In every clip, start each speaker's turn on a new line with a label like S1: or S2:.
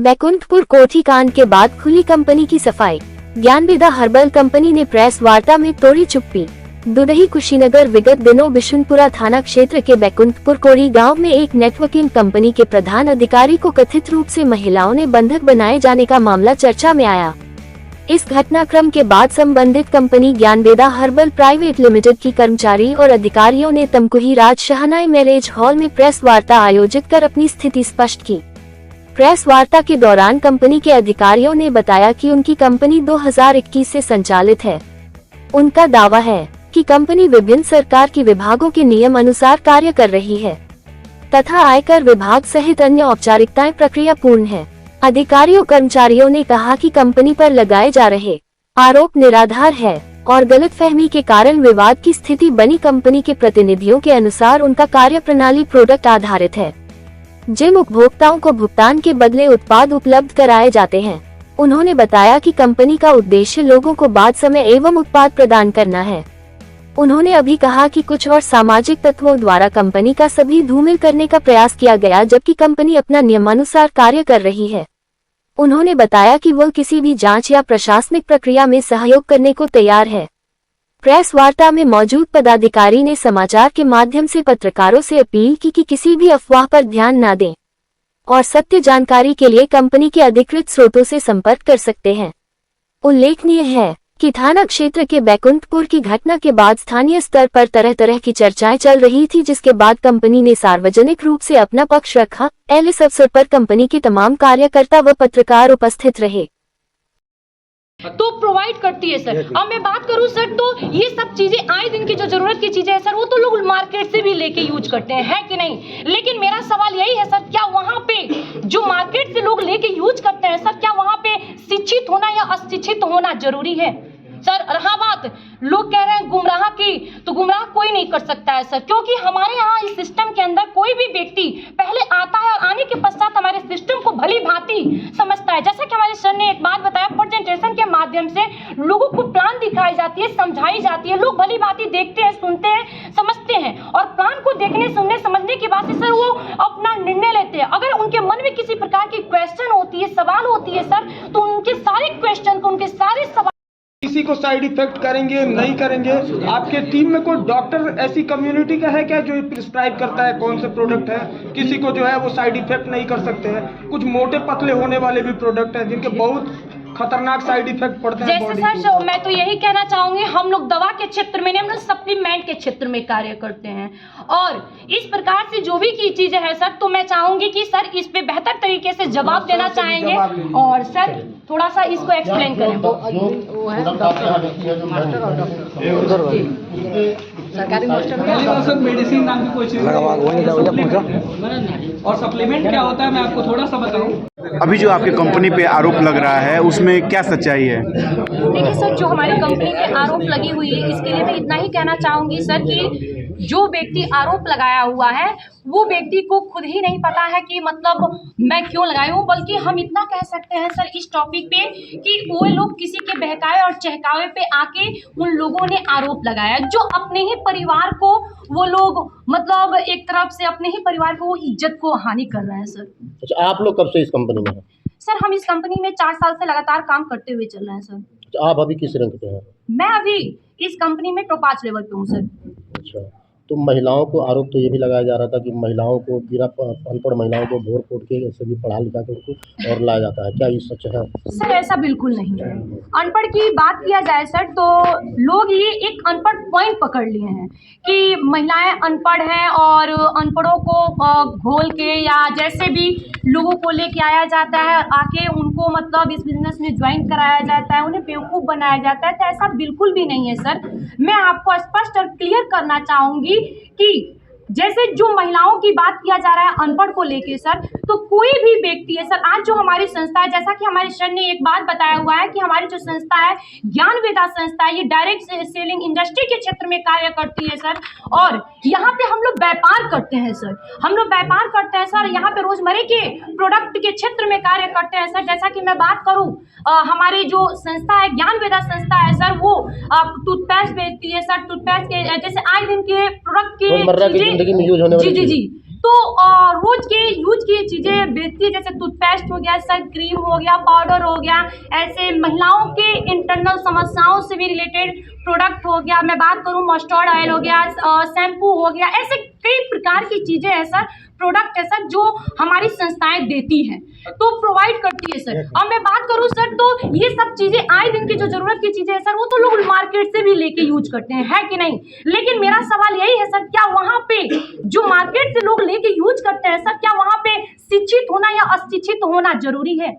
S1: बैकुंठपुर कोठी कांड के बाद खुली कंपनी की सफाई। ज्ञानवेदा हर्बल कंपनी ने प्रेस वार्ता में तोड़ी चुप्पी। दुदही कुशीनगर। विगत दिनों बिशुनपुरा थाना क्षेत्र के बैकुंठपुर कोड़ी गांव में एक नेटवर्किंग कंपनी के प्रधान अधिकारी को कथित रूप से महिलाओं ने बंधक बनाए जाने का मामला चर्चा में आया। इस घटनाक्रम के बाद संबंधित कंपनी ज्ञानवेदा हर्बल प्राइवेट लिमिटेड की कर्मचारी और अधिकारियों ने तमकुही राज शहनाई मैरिज हॉल में प्रेस वार्ता आयोजित कर अपनी स्थिति स्पष्ट की। प्रेस वार्ता के दौरान कंपनी के अधिकारियों ने बताया कि उनकी कंपनी 2021 से संचालित है। उनका दावा है कि कंपनी विभिन्न सरकार के विभागों के नियम अनुसार कार्य कर रही है तथा आयकर विभाग सहित अन्य औपचारिकताएं प्रक्रिया पूर्ण है। अधिकारियों कर्मचारियों ने कहा कि कंपनी पर लगाए जा रहे आरोप निराधार है और गलतफहमी के कारण विवाद की स्थिति बनी। कंपनी के प्रतिनिधियों के अनुसार उनका कार्य प्रणाली प्रोडक्ट आधारित है, जिन उपभोक्ताओं को भुगतान के बदले उत्पाद उपलब्ध कराए जाते हैं। उन्होंने बताया कि कंपनी का उद्देश्य लोगों को बाद समय एवं उत्पाद प्रदान करना है। उन्होंने अभी कहा कि कुछ और सामाजिक तत्वों द्वारा कंपनी का सभी धूमिल करने का प्रयास किया गया, जबकि कंपनी अपना नियमानुसार कार्य कर रही है। उन्होंने बताया कि वह किसी भी जांच या प्रशासनिक प्रक्रिया में सहयोग करने को तैयार है। प्रेस वार्ता में मौजूद पदाधिकारी ने समाचार के माध्यम से पत्रकारों से अपील की कि किसी भी अफवाह पर ध्यान न दें और सत्य जानकारी के लिए कंपनी के अधिकृत स्रोतों से संपर्क कर सकते हैं। उल्लेखनीय है कि थाना क्षेत्र के बैकुंठपुर की घटना के बाद स्थानीय स्तर पर तरह तरह की चर्चाएं चल रही थी, जिसके बाद कंपनी ने सार्वजनिक रूप से अपना पक्ष रखा। इस अवसर पर कंपनी के तमाम कार्यकर्ता व पत्रकार उपस्थित रहे।
S2: तो प्रोवाइड करती है सर। अब मैं बात करूं सर, तो ये सब चीजें आए दिन की जो जरूरत की चीजें हैं सर, वो तो लोग मार्केट से भी लेके यूज करते हैं, है कि नहीं? लेकिन मेरा सवाल यही है सर, क्या वहां पे जो मार्केट से लोग लेके यूज करते हैं सर, क्या वहां पे शिक्षित होना या अशिक्षित होना जरूरी है सर? रहा बात लोग कह रहे हैं गुमराह की, तो गुमराह कोई नहीं कर सकता है सर, क्योंकि हमारे यहाँ इस सिस्टम के अंदर कोई भी व्यक्ति पहले आता है और आने के पश्चात हमारे सिस्टम को भली भांति समझता है। जैसा कि हमारे सर ने एक बात बताया, प्रेजेंटेशन के माध्यम से लोगों को प्लान दिखाई जाती है, समझाई जाती है, लोग भली भांति देखते हैं, सुनते हैं, समझते हैं और प्लान को देखने, सुनने, समझने के बाद से सर वो अपना निर्णय लेते हैं। अगर उनके मन में किसी प्रकार की क्वेश्चन होती है, सवाल होती है सर, तो उनके सारे क्वेश्चन को, उनके सारे सवाल
S3: किसी को साइड इफेक्ट करेंगे नहीं करेंगे। आपके टीम में कोई डॉक्टर ऐसी कम्युनिटी का है क्या जो प्रिस्क्राइब करता है कौन से प्रोडक्ट है? किसी को जो है वो साइड इफेक्ट नहीं कर सकते हैं। कुछ मोटे पतले होने वाले भी प्रोडक्ट हैं जिनके बहुत खतरनाक साइड इफेक्ट पड़ते हैं
S2: जैसे सर मैं तो यही कहना चाहूंगी, हम लोग दवा के क्षेत्र में नहीं, हम लोग सप्लीमेंट के क्षेत्र में कार्य करते हैं और इस प्रकार से जो भी की चीजें हैं सर, तो मैं चाहूंगी कि सर इस पे बेहतर तरीके से जवाब देना चाहेंगे और सर थोड़ा सा इसको एक्सप्लेन करें।
S4: सरकारी मेडिसिन नाम की कोई चीज और सप्लीमेंट क्या होता है मैं आपको थोड़ा सा बताऊं।
S5: अभी जो आपकी कंपनी पे आरोप लग रहा है उसमें क्या सच्चाई है?
S2: देखिए सर, जो हमारी कंपनी पे आरोप लगी हुई है, इसके लिए मैं इतना ही कहना चाहूंगी सर कि जो व्यक्ति आरोप लगाया हुआ है वो व्यक्ति को खुद ही नहीं पता है कि मतलब मैं क्यों लगाई हूँ, बल्कि हम इतना कह सकते हैं सर इस टॉपिक पे कि वो लोग किसी के बहकावे और चहकावे पे आके उन लोगों ने आरोप लगाया, जो अपने ही परिवार को वो लोग मतलब एक तरफ से अपने ही परिवार को वो इज्जत को हानि कर रहे हैं सर।
S6: अच्छा, आप लोग कब से इस कंपनी में हैं?
S2: सर हम इस कंपनी में 4 साल से लगातार काम करते हुए चल रहे हैं सर।
S6: अच्छा, आप अभी किस रैंक पे हैं?
S2: मैं अभी इस कंपनी में टॉप 5 लेवल पे हूँ सर।
S6: अच्छा, तो महिलाओं को आरोप तो ये भी लगाया जा रहा था कि महिलाओं को बिना अनपढ़ महिलाओं को भोर कोट के सभी पढ़ा लिखा के उनको और लाया जाता है, क्या ये सच है?
S2: सर ऐसा बिल्कुल नहीं है। अनपढ़ की बात किया जाए सर, तो लोग ये एक अनपढ़ पॉइंट पकड़ लिए हैं कि महिलाएं अनपढ़ हैं और अनपढ़ों को घोल के या जैसे भी लोगों को लेके आया जाता है, आके उनको मतलब इस बिजनेस में ज्वाइन कराया जाता है, उन्हें बेवकूफ़ बनाया जाता है। तो ऐसा बिल्कुल भी नहीं है सर। मैं आपको स्पष्ट और क्लियर करना चाहूँगी कि जैसे जो महिलाओं की बात किया जा रहा है अनपढ़ को लेके सर, तो कोई भी व्यक्ति है सर, आज जो हमारी संस्था है, जैसा कि हमारे सर ने एक बात बताया हुआ है कि हमारी जो संस्था है ज्ञानवेदा संस्था है, ये डायरेक्ट सेलिंग इंडस्ट्री के क्षेत्र में कार्य करती है सर। और यहाँ पे हम लोग व्यापार करते हैं सर, हम लोग व्यापार करते हैं सर, यहाँ पे रोजमर्रे के प्रोडक्ट के क्षेत्र में कार्य करते हैं सर। जैसा कि मैं बात करूँ, हमारी जो संस्था है ज्ञानवेदा संस्था है सर, वो टूथपेस्ट बेचती है सर। टूथपेस्ट के जैसे आए दिन के प्रोडक्ट की
S6: जिंदगी में यूज होने वाली
S2: जी तो रोज के यूज की चीज़ें बेचती है, जैसे टूथपेस्ट हो गया सर, क्रीम हो गया, पाउडर हो गया, ऐसे महिलाओं के इंटरनल समस्याओं से भी रिलेटेड प्रोडक्ट हो गया, मैं बात करूँ मस्टर्ड ऑयल हो गया, शैम्पू हो गया, ऐसे कई प्रकार की चीज़ें हैं सर, प्रोडक्ट है सर, जो हमारी संस्थाएं देती हैं, तो प्रोवाइड करती है सर। अब मैं बात करूं सर, तो ये सब चीज़ें आए दिन की जो ज़रूरत की चीज़ें हैं सर, वो तो लोग मार्केट से भी लेके यूज करते हैं, है कि नहीं? लेकिन मेरा सवाल यही है सर, क्या वहाँ पे जो मार्केट से लोग लेके यूज करते हैं सर, क्या वहाँ पे शिक्षित होना या अशिक्षित होना जरूरी है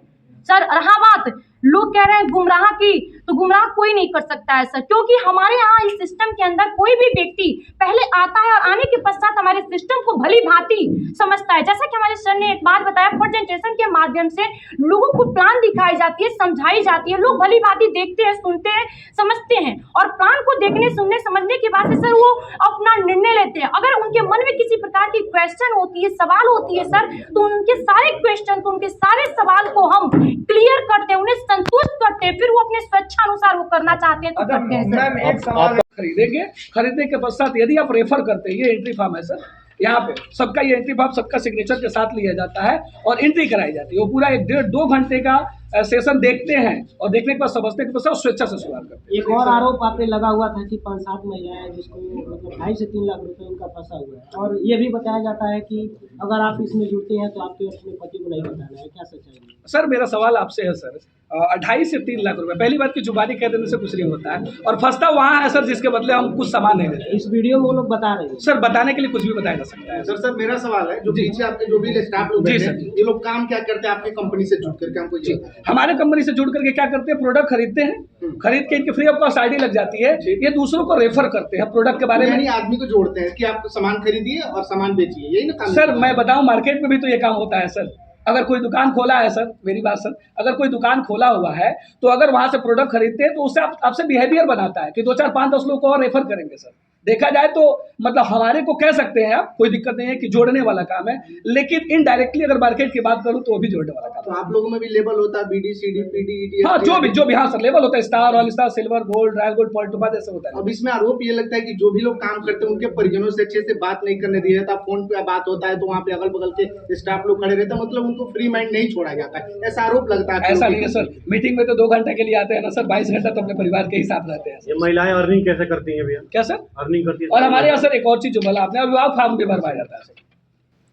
S2: सर? रहा बात लोग कह रहे हैं गुमराह की, तो गुमराह कोई नहीं कर सकता है सर, क्योंकि हमारे यहाँ इस सिस्टम के अंदर कोई भी व्यक्ति पहले आता है और आने के पश्चात हमारे सिस्टम को भली भांति समझता है। जैसा कि हमारे सर ने एक बात बताया, प्रेजेंटेशन के माध्यम से लोगों को प्लान दिखाई जाती है, समझाई जाती है, लोग भली भांति देखते हैं, सुनते हैं, समझते हैं, और प्लान को देखने, सुनने, समझने के बाद से सर वो अपना निर्णय लेते हैं। अगर उनके मन में किसी प्रकार की क्वेश्चन होती है, सवाल होती है सर, तो उनके सारे क्वेश्चन को, उनके सारे सवाल को हम क्लियर करते हैं, उन्हें संतुष्ट करते हैं, फिर वो अपने स्वेच्छानुसार वो करना चाहते हैं तो करते हैं सर।
S3: मैम एक सवाल
S4: खरीदेंगे, खरीदने के पश्चात यदि आप रेफर करते हैं, ये एंट्री फॉर्म है सर, यहाँ पे सबका ये एंट्री फॉर्म सबका सिग्नेचर के साथ लिया जाता है और एंट्री कराई जाती है। वो पूरा 1.5-2 घंटे का सेशन देखते हैं और देखने के बाद समझने के बाद स्वेच्छा से शुरुआत करते हैं।
S7: एक और आरोप आप पे लगा हुआ था कि 5-7 महिलाएं जिसको मतलब 2.5 से 3 लाख रुपए उनका फंसा हुआ है, और ये भी बताया जाता है कि अगर आप इसमें जुड़ते हैं तो आपके अपने पति को नहीं बताना है, क्या सच्चाई है?
S4: सर मेरा सवाल आपसे है सर, 2.5 से 3 लाख रुपए, पहली बात की जुबानी कह देने से कुछ नहीं होता है, और फंसता वहाँ है सर जिसके बदले हम कुछ सामान नहीं देते।
S7: इस वीडियो में वो लोग बता रहे हैं
S4: सर बताने के लिए कुछ भी बताया जा सकता है।
S8: सर मेरा सवाल है, जो पीछे आपके जो भी स्टाफ लोग
S4: जी
S8: हैं,
S4: सर।
S8: ये लोग काम क्या करते हैं आपकी कंपनी से जुड़ करके? हमको ये बताएं।
S4: हमारे कंपनी से जुड़ करके क्या करते हैं, प्रोडक्ट खरीदते हैं, खरीद के इनकी फ्री ऑफ कॉस्ट आईडी लग जाती है, ये दूसरों को रेफर करते हैं प्रोडक्ट के बारे में।
S8: यानी आदमी को जोड़ते हैं कि आप सामान खरीदिए और सामान बेचिए, यही ना काम?
S4: सर मैं बताऊं, मार्केट में भी तो ये काम होता है सर। अगर कोई दुकान खोला है सर, मेरी बात सर, अगर कोई दुकान खोला हुआ है तो अगर वहां से प्रोडक्ट खरीदते हैं तो उससे आपसे बिहेवियर बनाता है कि 2, 4, 5, 10 लोग को और रेफर करेंगे सर। देखा जाए तो मतलब हमारे को कह सकते हैं आप, कोई दिक्कत नहीं है कि जोड़ने वाला काम है, लेकिन इनडायरेक्टली अगर मार्केट की बात करूं तो वो भी जोड़ने वाला काम
S8: तो
S4: है।
S8: आप लोगों में भी लेवल होता है, BD, CD, PD, ED?
S4: हाँ, जो भी हाँ सर, लेवल होता है, star, all star, silver, gold, royal gold, point two जैसे होता है।
S8: अब इसमें आरोप ये लगता है कि जो भी लोग काम करते हैं उनके परिजनों से अच्छे से बात नहीं करने दिया जाता, फोन पे बात होता है तो वहाँ पे अगल बगल के स्टाफ लोग खड़े रहते हैं, मतलब उनको फ्री माइंड नहीं छोड़ा जाता है, ऐसा आरोप लगता है।
S4: ऐसा नहीं है सर, मीटिंग में तो 2 घंटे के लिए आते हैं ना सर, 22 घंटा तो अपने परिवार के ही साथ रहते हैं।
S5: ये महिलाएं अर्निंग कैसे करती हैं भैया?
S4: क्या सर?
S5: अर्निंग करती है।
S4: और हमारे यहाँ सर एक और चीज जो बोला आपने, अभिभावक फॉर्म भी भरवाया जाता है सर।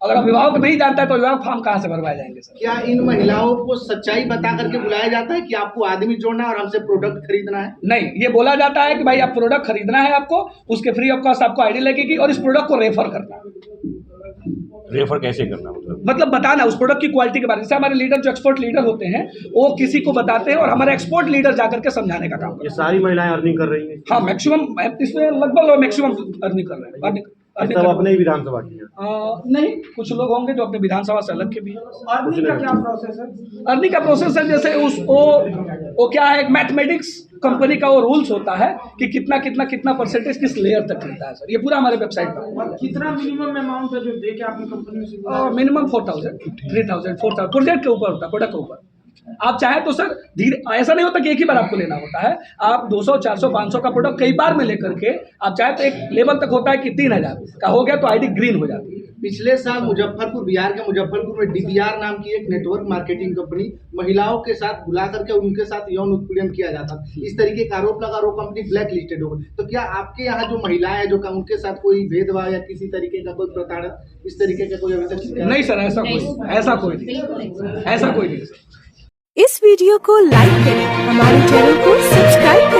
S4: अगर अभिभावक नहीं जानता है तो अभिभावक फॉर्म कहाँ से भरवाए जाएंगे सर?
S8: क्या इन महिलाओं को सच्चाई बता करके बुलाया जाता है कि आपको आदमी जोड़ना है और हमसे प्रोडक्ट खरीदना है?
S4: नहीं, ये बोला जाता है कि भाई आप प्रोडक्ट खरीदना है आपको, उसके फ्री ऑफ कॉस्ट आपको आईडी लगेगी और इस प्रोडक्ट को रेफर करना।
S5: रेफर कैसे करना
S4: मतलब बताना उस प्रोडक्ट की क्वालिटी के बारे में। जैसे हमारे लीडर जो एक्सपोर्ट लीडर होते हैं वो किसी को बताते हैं और हमारे एक्सपोर्ट लीडर जाकर के समझाने का काम करते हैं।
S5: ये सारी महिलाएं अर्निंग कर रही हैं?
S4: हाँ, मैक्सिमम इसमें लगभग मैक्सिमम अर्निंग कर रहे हैं।
S5: सब अपने ही विधानसभा की है?
S4: नहीं, कुछ लोग होंगे जो अपने विधानसभा से अलग के भी हैं।
S3: अर्निंग का क्या प्रोसेस है?
S4: अर्निंग का प्रोसेस है जैसे वो क्या है, मैथमेटिक्स कंपनी का वो रूल्स होता है कि कितना परसेंटेज किस लेयर तक मिलता है सर, ये पूरा हमारे वेबसाइट पर।
S3: और कितना मिनिमम अमाउंट है जो दे के आपकी कंपनी से?
S4: मिनिमम 4,000, 3,000, 4,000 प्रोजेक्ट के ऊपर होता है, प्रोडक्ट के ऊपर। आप चाहे तो सर धीरे, ऐसा नहीं होता कि एक ही बार आपको लेना होता है, आप 200, 400, 500 का प्रोडक्ट कई बार में लेकर के आप चाहे तो एक लेवल तक होता है कि 3,000 का हो गया तो आईडी ग्रीन हो जाती है।
S8: पिछले साल मुजफ्फरपुर, बिहार के मुजफ्फरपुर में DBR नाम की एक नेटवर्क मार्केटिंग कंपनी महिलाओं के साथ बुला करके उनके साथ यौन उत्पीड़न किया जाता था, इस तरीके का आरोप लगा, वो कंपनी ब्लैक लिस्टेड हो गई। तो क्या आपके यहाँ जो महिलाएं हैं जो उनके साथ कोई भेदभाव या किसी तरीके का कोई प्रताड़ना, इस तरीके का कोई अभी तक?
S4: नहीं सर, ऐसा कोई नहीं सर।
S9: इस वीडियो को लाइक करें, हमारे चैनल को सब्सक्राइब